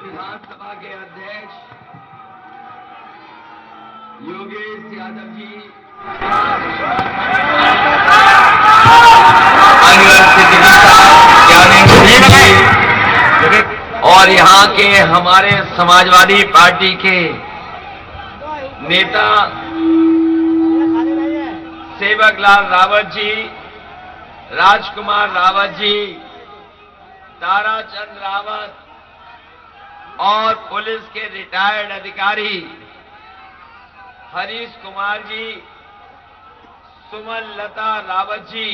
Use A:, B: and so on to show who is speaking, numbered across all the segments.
A: विधानसभा के अध्यक्ष योगेश यादव जी, और यहाँ के हमारे समाजवादी पार्टी के नेता सेवकलाल रावत जी, राजकुमार रावत जी, ताराचंद रावत और पुलिस के रिटायर्ड अधिकारी हरीश कुमार जी, सुमन लता रावत जी,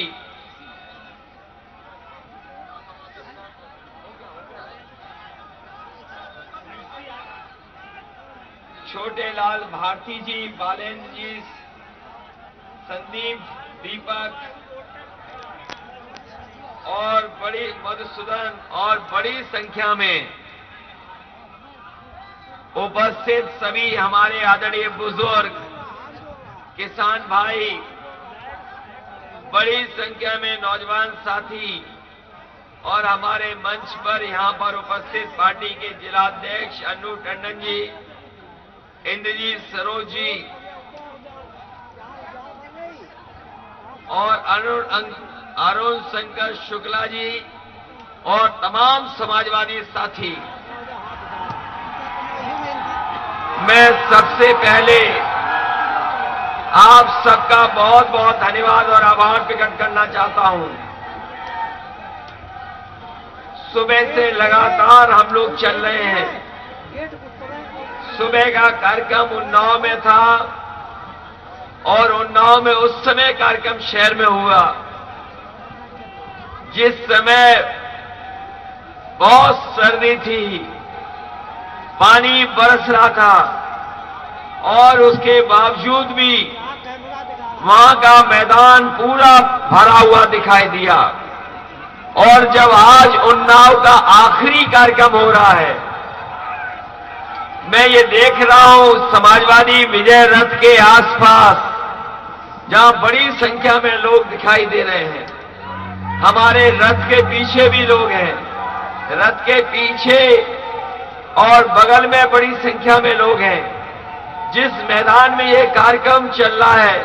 A: छोटे लाल भारती जी, बालेन्द्र जी, संदीप, दीपक और बड़ी मधुसूदन और बड़ी संख्या में उपस्थित सभी हमारे आदरणीय बुजुर्ग किसान भाई, बड़ी संख्या में नौजवान साथी और हमारे मंच पर यहां पर उपस्थित पार्टी के जिलाध्यक्ष अनु टंडन जी, इंद्रजीत सरोज जी और अरुण शंकर शुक्ला जी और तमाम समाजवादी साथी, मैं सबसे पहले आप सबका बहुत बहुत धन्यवाद और आभार प्रकट करना चाहता हूं। सुबह से लगातार हम लोग चल रहे हैं। सुबह का कार्यक्रम उन्नाव में था और उन्नाव में उस समय कार्यक्रम शहर में हुआ जिस समय बहुत सर्दी थी, पानी बरस रहा था और उसके बावजूद भी वहां का मैदान पूरा भरा हुआ दिखाई दिया। और जब आज उन्नाव का आखिरी कार्यक्रम हो रहा है, मैं ये देख रहा हूं समाजवादी विजय रथ के आसपास जहां बड़ी संख्या में लोग दिखाई दे रहे हैं, हमारे रथ के पीछे भी लोग हैं, रथ के पीछे और बगल में बड़ी संख्या में लोग हैं। जिस मैदान में ये कार्यक्रम चल रहा है,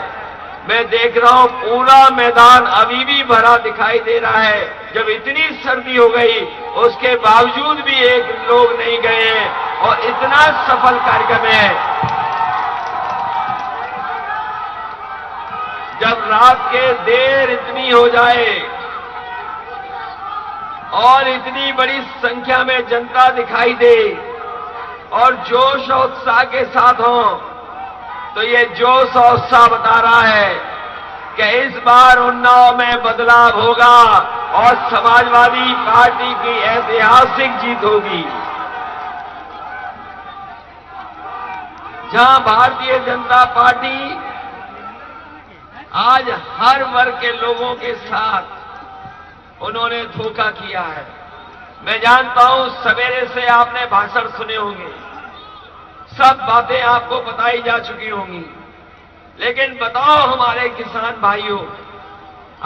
A: मैं देख रहा हूं पूरा मैदान अभी भी भरा दिखाई दे रहा है। जब इतनी सर्दी हो गई उसके बावजूद भी एक लोग नहीं गए हैं और इतना सफल कार्यक्रम है। जब रात के देर इतनी हो जाए और इतनी बड़ी संख्या में जनता दिखाई दे और जोश और उत्साह के साथ हो, तो ये जोश और उत्साह बता रहा है कि इस बार उन्नाव में बदलाव होगा और समाजवादी पार्टी की ऐतिहासिक जीत होगी। जहां भारतीय जनता पार्टी आज हर वर्ग के लोगों के साथ उन्होंने धोखा किया है। मैं जानता हूं सवेरे से आपने भाषण सुने होंगे, सब बातें आपको बताई जा चुकी होंगी, लेकिन बताओ हमारे किसान भाइयों,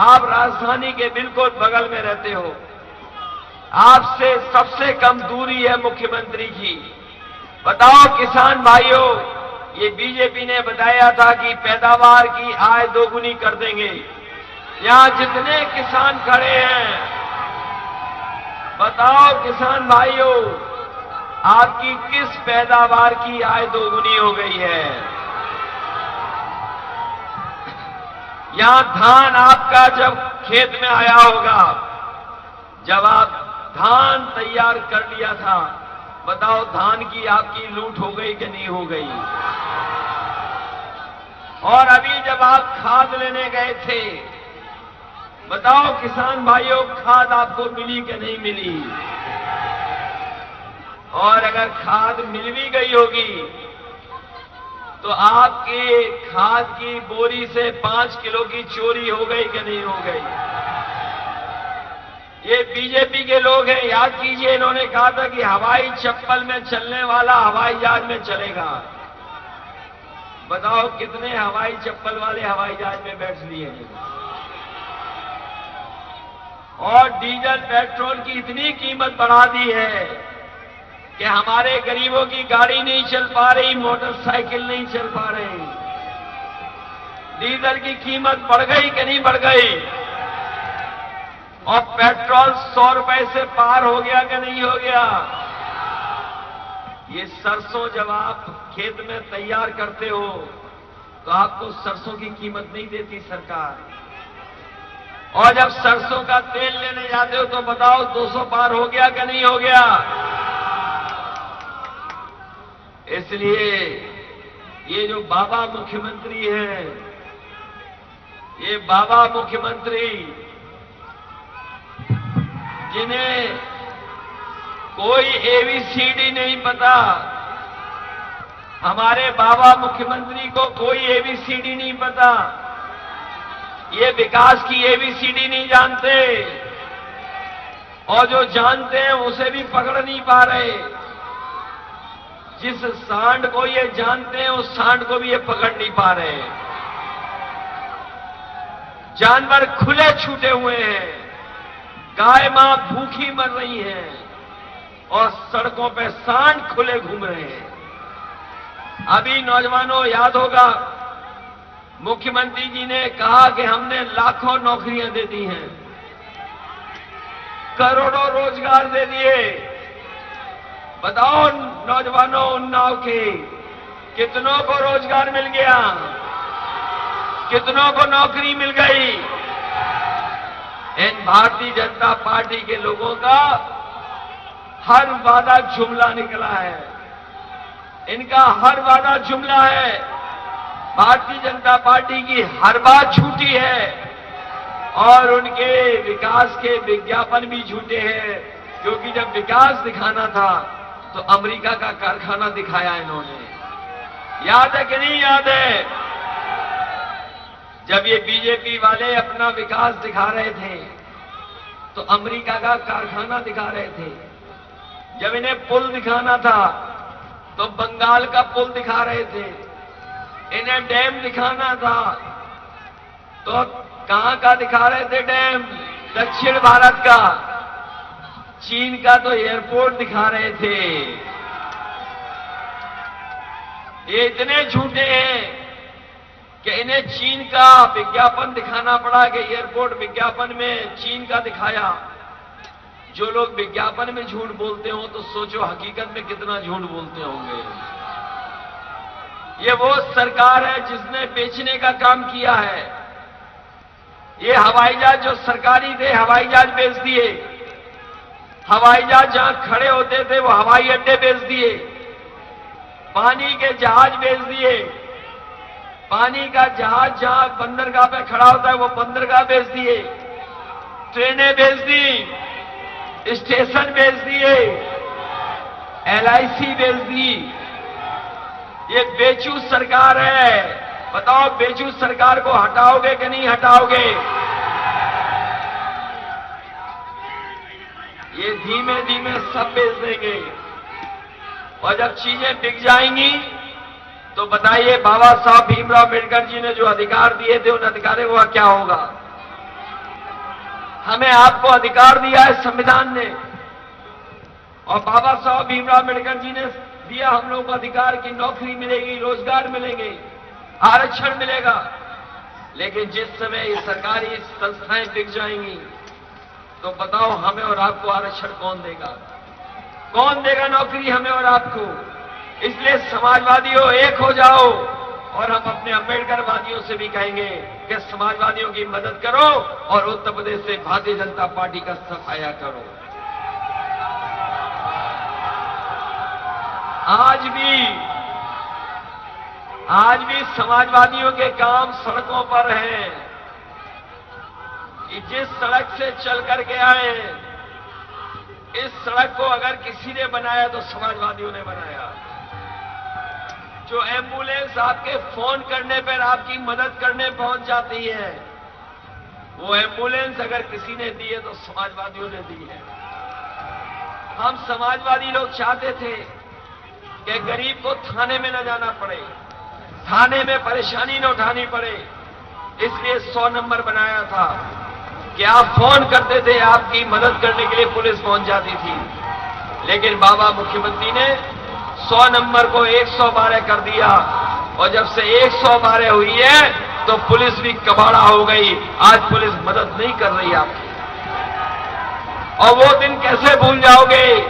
A: आप राजधानी के बिल्कुल बगल में रहते हो, आपसे सबसे कम दूरी है मुख्यमंत्री की। बताओ किसान भाइयों, ये बीजेपी ने बताया था कि पैदावार की आय दोगुनी कर देंगे। यहां जितने किसान खड़े हैं, बताओ किसान भाइयों, आपकी किस पैदावार की आय दोगुनी हो गई है। यहां धान आपका जब खेत में आया होगा, जब आप धान तैयार कर लिया था, बताओ धान की आपकी लूट हो गई कि नहीं हो गई। और अभी जब आप खाद लेने गए थे, बताओ किसान भाइयों खाद आपको मिली कि नहीं मिली। और अगर खाद मिल भी गई होगी तो आपके खाद की बोरी से 5 किलो की चोरी हो गई कि नहीं हो गई। ये बीजेपी के लोग हैं, याद कीजिए, इन्होंने कहा था कि हवाई चप्पल में चलने वाला हवाई जहाज में चलेगा। बताओ कितने हवाई चप्पल वाले हवाई जहाज में बैठ लिए हैं। और डीजल पेट्रोल की इतनी कीमत बढ़ा दी है कि हमारे गरीबों की गाड़ी नहीं चल पा रही, मोटरसाइकिल नहीं चल पा रही। डीजल की कीमत बढ़ गई कि नहीं बढ़ गई। और पेट्रोल 100 रुपए से पार हो गया कि नहीं हो गया। ये सरसों जब आप खेत में तैयार करते हो तो आपको सरसों की कीमत नहीं देती सरकार, और जब सरसों का तेल लेने जाते हो तो बताओ 200 पार हो गया कि नहीं हो गया। इसलिए ये जो बाबा मुख्यमंत्री हैं, ये बाबा मुख्यमंत्री जिन्हें कोई एबीसीडी नहीं पता, हमारे बाबा मुख्यमंत्री को कोई एबीसीडी नहीं पता, ये विकास की एबीसीडी नहीं जानते, और जो जानते हैं उसे भी पकड़ नहीं पा रहे। जिस सांड को ये जानते हैं उस सांड को भी ये पकड़ नहीं पा रहे। जानवर खुले छूटे हुए हैं, गाय मां भूखी मर रही है और सड़कों पे सांड खुले घूम रहे हैं। अभी नौजवानों याद होगा, मुख्यमंत्री जी ने कहा कि हमने लाखों नौकरियां दे दी हैं, करोड़ों रोजगार दे दिए। बताओ नौजवानों, उन्नाव के कितनों को रोजगार मिल गया, कितनों को नौकरी मिल गई। इन भारतीय जनता पार्टी के लोगों का हर वादा जुमला निकला है, इनका हर वादा जुमला है। भारतीय जनता पार्टी की हर बात झूठी है और उनके विकास के विज्ञापन भी झूठे हैं, क्योंकि जब विकास दिखाना था तो अमेरिका का कारखाना दिखाया इन्होंने। याद है कि नहीं याद है। जब ये बीजेपी वाले अपना विकास दिखा रहे थे तो अमेरिका का कारखाना दिखा रहे थे। जब इन्हें पुल दिखाना था तो बंगाल का पुल दिखा रहे थे। इन्हें डैम दिखाना था तो कहां का दिखा रहे थे डैम, दक्षिण भारत का। चीन का तो एयरपोर्ट दिखा रहे थे। ये इतने झूठे हैं कि इन्हें चीन का विज्ञापन दिखाना पड़ा कि एयरपोर्ट विज्ञापन में चीन का दिखाया। जो लोग विज्ञापन में झूठ बोलते हो तो सोचो हकीकत में कितना झूठ बोलते होंगे। ये वो सरकार है जिसने बेचने का काम किया है। ये हवाई जहाज जो सरकारी थे, हवाई जहाज बेच दिए। हवाई जहाज जहां खड़े होते थे वो हवाई अड्डे बेच दिए। पानी के जहाज बेच दिए। पानी का जहाज जहां बंदरगाह पे खड़ा होता है वो बंदरगाह बेच दिए। ट्रेनें बेच दी, स्टेशन बेच दिए, LIC बेच दी। ये बेचू सरकार है। बताओ बेचू सरकार को हटाओगे कि नहीं हटाओगे। ये धीमे धीमे सब बेच देंगे और जब चीजें बिक जाएंगी तो बताइए बाबा साहब भीमराव अम्बेडकर जी ने जो अधिकार दिए थे उन अधिकारों का क्या होगा। हमें आपको अधिकार दिया है संविधान ने, और बाबा साहब भीमराव अम्बेडकर जी ने दिया हम लोगों को अधिकार की नौकरी मिलेगी, रोजगार मिलेंगे, आरक्षण मिलेगा। लेकिन जिस समय ये सरकारी संस्थाएं बिक जाएंगी तो बताओ हमें और आपको आरक्षण कौन देगा। कौन देगा नौकरी हमें और आपको? इसलिए समाजवादियों एक हो जाओ, और हम अपने अम्बेडकरवादियों से भी कहेंगे कि समाजवादियों की मदद करो और उत्तर प्रदेश से भारतीय जनता पार्टी का सफाया करो। आज भी समाजवादियों के काम सड़कों पर हैं। कि जिस सड़क से चल करके आए, इस सड़क को अगर किसी ने बनाया तो समाजवादियों ने बनाया। जो एम्बुलेंस आपके फोन करने पर आपकी मदद करने पहुंच जाती है, वो एम्बुलेंस अगर किसी ने दी है तो समाजवादियों ने दी है। हम समाजवादी लोग चाहते थे कि गरीब को थाने में न जाना पड़े, थाने में परेशानी न उठानी पड़े, इसलिए 100 नंबर बनाया था कि आप फोन करते थे, आपकी मदद करने के लिए पुलिस पहुंच जाती थी। लेकिन बाबा मुख्यमंत्री ने 100 नंबर को 112 कर दिया, और जब से 112 हुई है तो पुलिस भी कबाड़ा हो गई। आज पुलिस मदद नहीं कर रही आपकी। और वो दिन कैसे भूल जाओगे?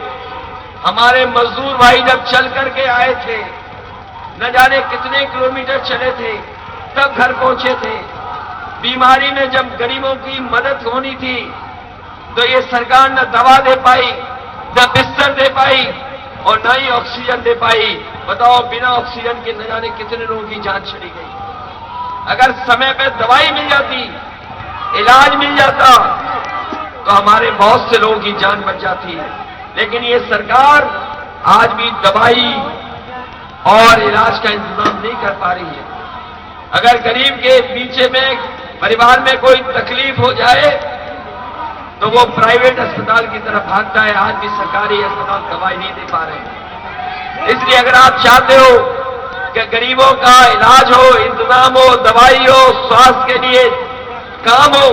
A: हमारे मजदूर भाई जब चल करके आए थे, न जाने कितने किलोमीटर चले थे, तब घर पहुंचे थे। बीमारी में जब गरीबों की मदद होनी थी तो ये सरकार न दवा दे पाई, न बिस्तर दे पाई, और न ही ऑक्सीजन दे पाई। बताओ, बिना ऑक्सीजन के न जाने कितने लोगों की जान चली गई। अगर समय पे दवाई मिल जाती, इलाज मिल जाता, तो हमारे बहुत से लोगों की जान बच जाती। लेकिन ये सरकार आज भी दवाई और इलाज का इंतजाम नहीं कर पा रही है। अगर गरीब के पीछे में परिवार में कोई तकलीफ हो जाए तो वो प्राइवेट अस्पताल की तरफ भागता है। आज भी सरकारी अस्पताल दवाई नहीं दे पा रहे। इसलिए अगर आप चाहते हो कि गरीबों का इलाज हो, इंतजाम हो, दवाई हो, स्वास्थ्य के लिए काम हो,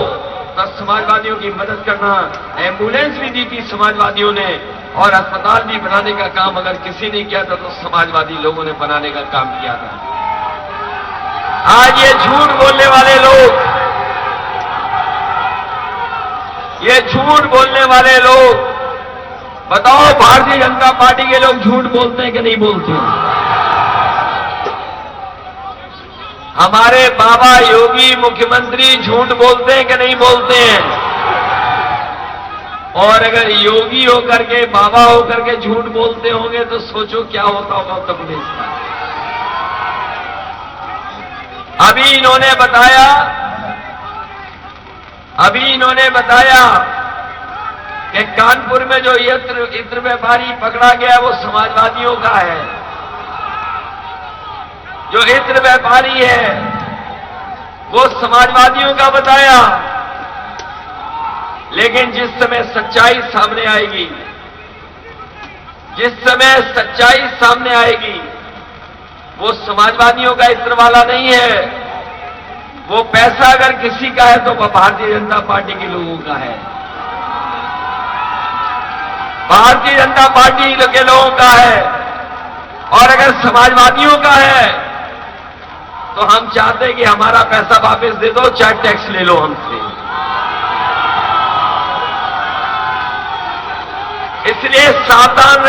A: तो समाजवादियों की मदद करना। एम्बुलेंस भी दी थी समाजवादियों ने, और अस्पताल भी बनाने का काम अगर किसी ने किया था तो समाजवादी लोगों ने बनाने का काम किया था। आज ये झूठ बोलने वाले लोग, ये झूठ बोलने वाले लोग, बताओ भारतीय जनता पार्टी के लोग झूठ बोलते हैं कि नहीं बोलते? हमारे बाबा योगी मुख्यमंत्री झूठ बोलते हैं कि नहीं बोलते हैं? और अगर योगी होकर के, बाबा होकर के झूठ बोलते होंगे तो सोचो क्या होता होगा उत्तर प्रदेश का। अभी इन्होंने बताया कि कानपुर में जो इत्र व्यापारी पकड़ा गया वो समाजवादियों का है। जो इत्र व्यापारी है वो समाजवादियों का बताया। लेकिन जिस समय सच्चाई सामने आएगी, वो समाजवादियों का इत्र वाला नहीं है। वो पैसा अगर किसी का है तो वह भारतीय जनता पार्टी के लोगों का है। भारतीय जनता पार्टी के लोगों का है। और अगर समाजवादियों का है तो हम चाहते हैं कि हमारा पैसा वापस दे दो, चाहे टैक्स ले लो हमसे। इसलिए सावधान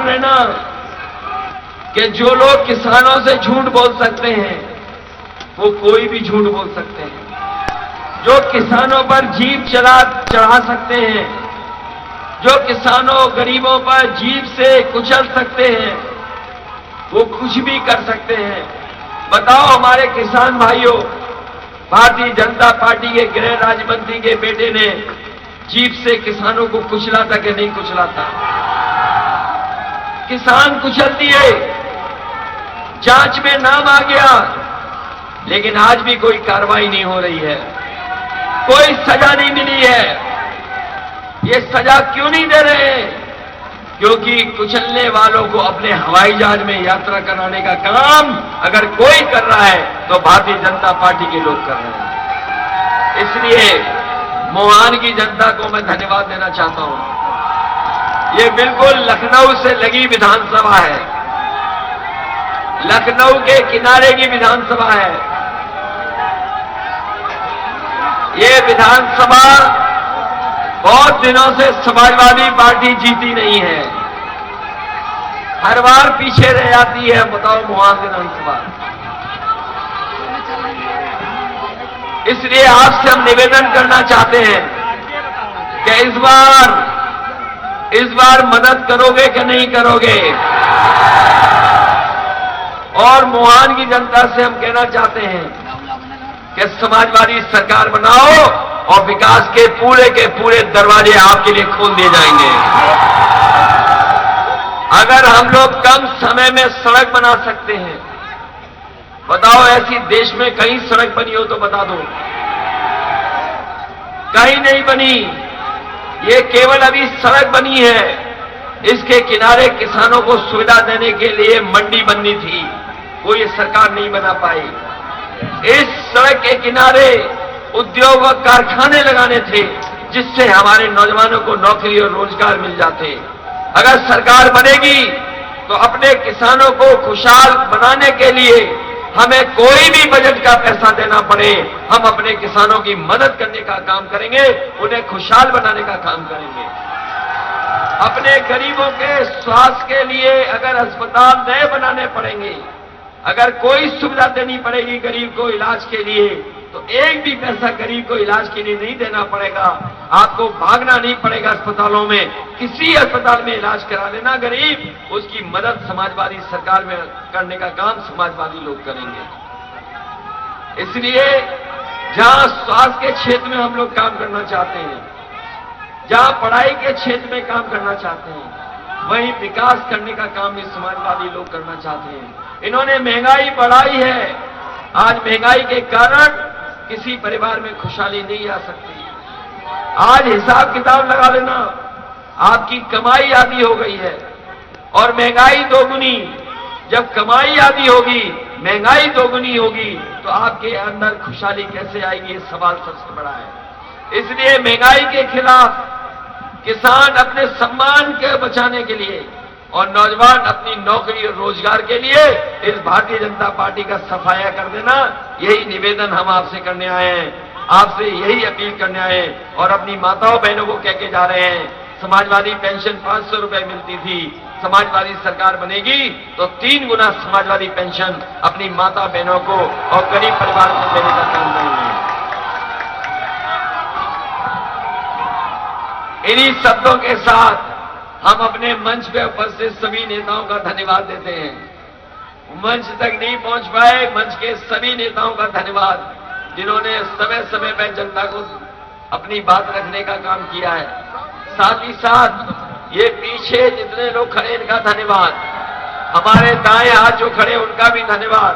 A: रहना कि जो लोग किसानों से झूठ बोल सकते हैं वो कोई भी झूठ बोल सकते हैं। जो किसानों पर जीभ चढ़ा सकते हैं, जो किसानों गरीबों पर जीभ से कुचल सकते हैं, वो कुछ भी कर सकते हैं। बताओ हमारे किसान भाइयों, भारतीय जनता पार्टी के गृह राज्य मंत्री के बेटे ने जीभ से किसानों को कुचला था कि नहीं कुचला था? किसान कुचल दिए, जांच में नाम आ गया, लेकिन आज भी कोई कार्रवाई नहीं हो रही है, कोई सजा नहीं मिली है। ये सजा क्यों नहीं दे रहे? क्योंकि कुचलने वालों को अपने हवाई जहाज में यात्रा कराने का काम अगर कोई कर रहा है तो भारतीय जनता पार्टी के लोग कर रहे हैं। इसलिए मोहान की जनता को मैं धन्यवाद देना चाहता हूं। ये बिल्कुल लखनऊ से लगी विधानसभा है, लखनऊ के किनारे की विधानसभा है। ये विधानसभा बहुत दिनों से समाजवादी पार्टी जीती नहीं है, हर बार पीछे रह जाती है। बताओ मुहान विधानसभा। इसलिए आपसे हम निवेदन करना चाहते हैं कि इस बार मदद करोगे कि नहीं करोगे। और मुहान की जनता से हम कहना चाहते हैं कि समाजवादी सरकार बनाओ और विकास के पूरे दरवाजे आपके लिए खोल दिए जाएंगे। अगर हम लोग कम समय में सड़क बना सकते हैं, बताओ ऐसी देश में कहीं सड़क बनी हो तो बता दो। कहीं नहीं बनी। ये केवल अभी सड़क बनी है, इसके किनारे किसानों को सुविधा देने के लिए मंडी बननी थी, वो ये सरकार नहीं बना पाई। इस सड़क के किनारे उद्योग और कारखाने लगाने थे, जिससे हमारे नौजवानों को नौकरी और रोजगार मिल जाते। अगर सरकार बनेगी तो अपने किसानों को खुशहाल बनाने के लिए हमें कोई भी बजट का पैसा देना पड़े, हम अपने किसानों की मदद करने का काम करेंगे, उन्हें खुशहाल बनाने का काम करेंगे। अपने गरीबों के स्वास्थ्य के लिए अगर अस्पताल नए बनाने पड़ेंगे, अगर कोई सुविधा देनी पड़ेगी गरीब को इलाज के लिए, तो एक भी पैसा गरीब को इलाज के लिए नहीं देना पड़ेगा। आपको भागना नहीं पड़ेगा अस्पतालों में, किसी अस्पताल में इलाज करा लेना गरीब, उसकी मदद समाजवादी सरकार में करने का काम समाजवादी लोग करेंगे। इसलिए जहां स्वास्थ्य के क्षेत्र में हम लोग काम करना चाहते हैं, जहां पढ़ाई के क्षेत्र में काम करना चाहते हैं, वहीं विकास करने का काम भी समाजवादी लोग करना चाहते हैं। इन्होंने महंगाई बढ़ाई है। आज महंगाई के कारण किसी परिवार में खुशहाली नहीं आ सकती। आज हिसाब किताब लगा लेना, आपकी कमाई आधी हो गई है और महंगाई दोगुनी। जब कमाई आधी होगी, महंगाई दोगुनी होगी, तो आपके अंदर खुशहाली कैसे आएगी, ये सवाल सबसे बड़ा है। इसलिए महंगाई के खिलाफ किसान अपने सम्मान के बचाने के लिए और नौजवान अपनी नौकरी और रोजगार के लिए इस भारतीय जनता पार्टी का सफाया कर देना, यही निवेदन हम आपसे करने आए हैं, आपसे यही अपील करने आए हैं। और अपनी माताओं बहनों को कह के जा रहे हैं, समाजवादी पेंशन 500 रुपए मिलती थी, समाजवादी सरकार बनेगी तो 3 गुना समाजवादी पेंशन अपनी माता बहनों को और गरीब परिवार को देने का काम करेंगे। इन्हीं शब्दों के साथ हम अपने मंच पे उपस्थित सभी नेताओं का धन्यवाद देते हैं। मंच तक नहीं पहुंच पाए, मंच के सभी नेताओं का धन्यवाद, जिन्होंने समय समय पर जनता को अपनी बात रखने का काम किया है। साथ ही साथ ये पीछे जितने लोग खड़े, इनका धन्यवाद। हमारे दाएं हाथ जो खड़े, उनका भी धन्यवाद।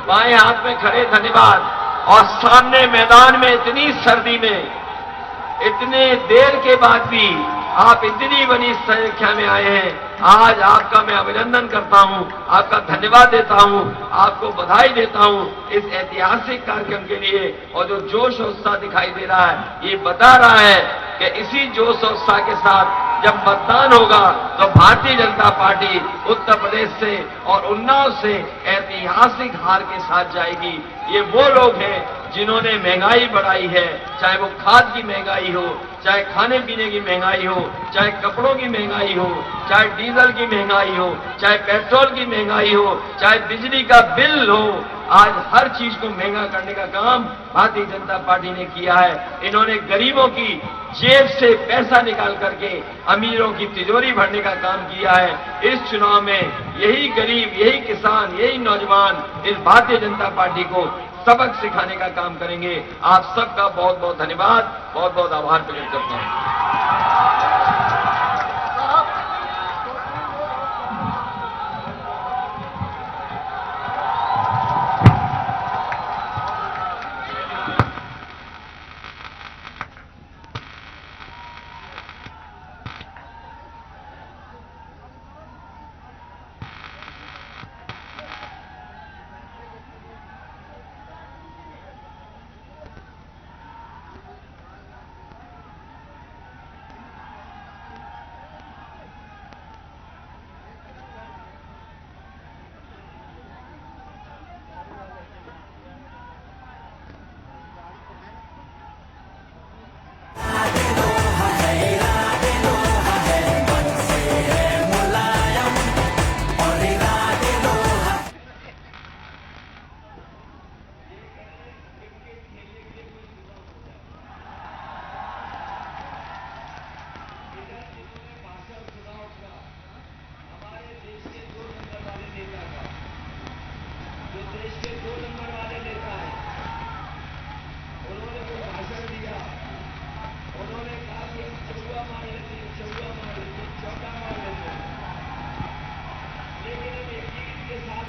A: बाएं हाथ में खड़े, धन्यवाद। और सामने मैदान में इतनी सर्दी में, इतने देर के बाद भी आप इतनी बड़ी संख्या में आए हैं। आज आपका मैं अभिनंदन करता हूं, आपका धन्यवाद देता हूं, आपको बधाई देता हूं इस ऐतिहासिक कार्यक्रम के लिए। और जो जोश और उत्साह दिखाई दे रहा है, ये बता रहा है कि इसी जोश और उत्साह के साथ जब मतदान होगा तो भारतीय जनता पार्टी उत्तर प्रदेश से और उन्नाव से ऐतिहासिक हार के साथ जाएगी। ये वो लोग हैं जिन्होंने महंगाई बढ़ाई है, चाहे वो खाद की महंगाई हो, चाहे खाने पीने की महंगाई हो, चाहे कपड़ों की महंगाई हो, चाहे डीजल की महंगाई हो, चाहे पेट्रोल की महंगाई हो, चाहे बिजली का बिल हो। आज हर चीज को महंगा करने का काम भारतीय जनता पार्टी ने किया है। इन्होंने गरीबों की जेब से पैसा निकाल करके अमीरों की तिजोरी भरने का काम किया है। इस चुनाव में यही गरीब, यही किसान, यही नौजवान इस भारतीय जनता पार्टी को सबक सिखाने का काम करेंगे। आप सबका बहुत बहुत धन्यवाद, बहुत बहुत आभार प्रकट करता हूं।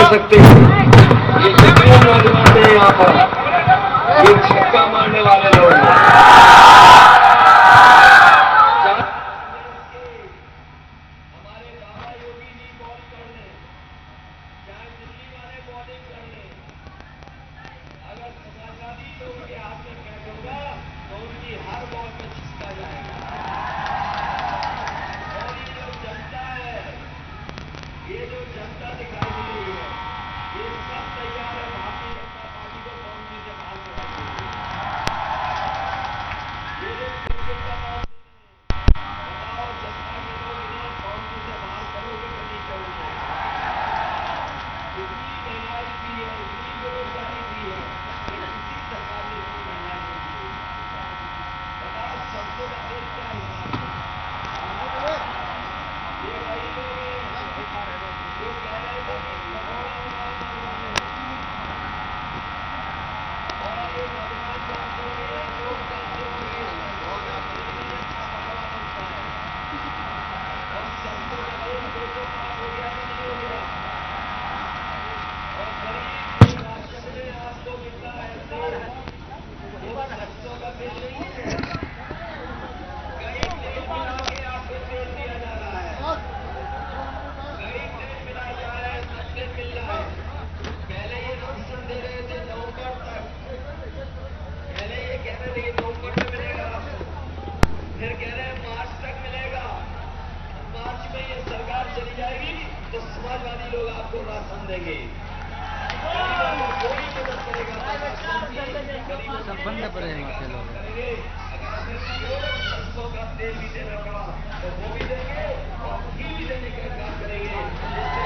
A: सकते हैं। ये जितने नौजवान हैं यहाँ पर, ये छक्का मारने वाले लोग हैं। तो समाजवादी लोग आपको राशन देंगे, कोई मदद करेगा,
B: सब बंद पड़ेगा
A: करेंगे। अगर 100 का तेल भी देना पड़ा तो वो भी देंगे और घी भी देने का काम करेंगे, जिससे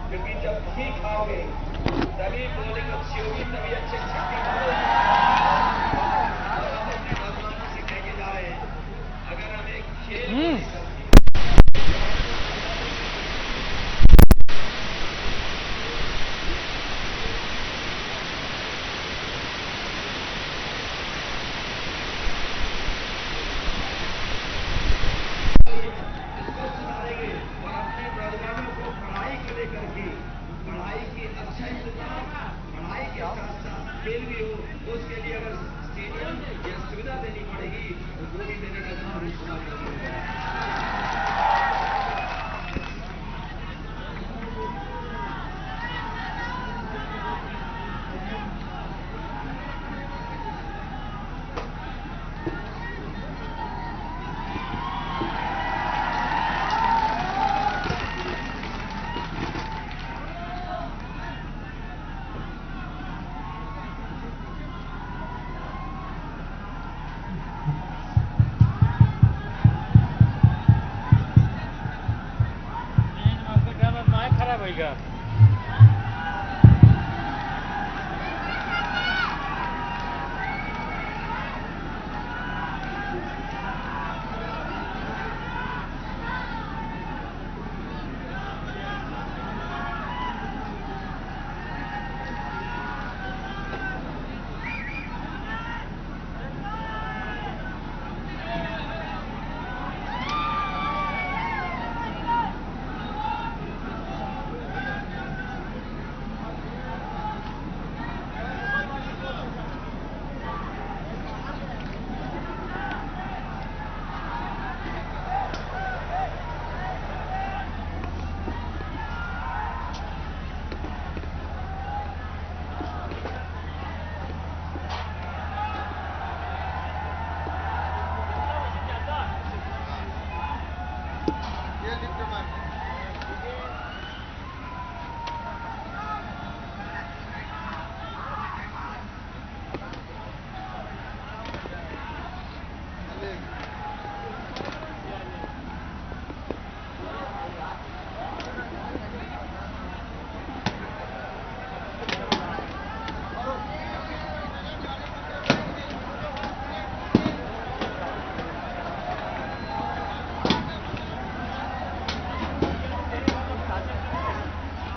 A: क्योंकि जब घी खाओगे तभी बॉलिंग अच्छी होगी, तभी अच्छे छक्के मारोगे। अगर हम एक खेल खेल भी हो तो उसके लिए अगर स्टेडियम या सुविधा देनी पड़ेगी तो वो भी देने का काम समाज करेगा।
B: खराब होगा।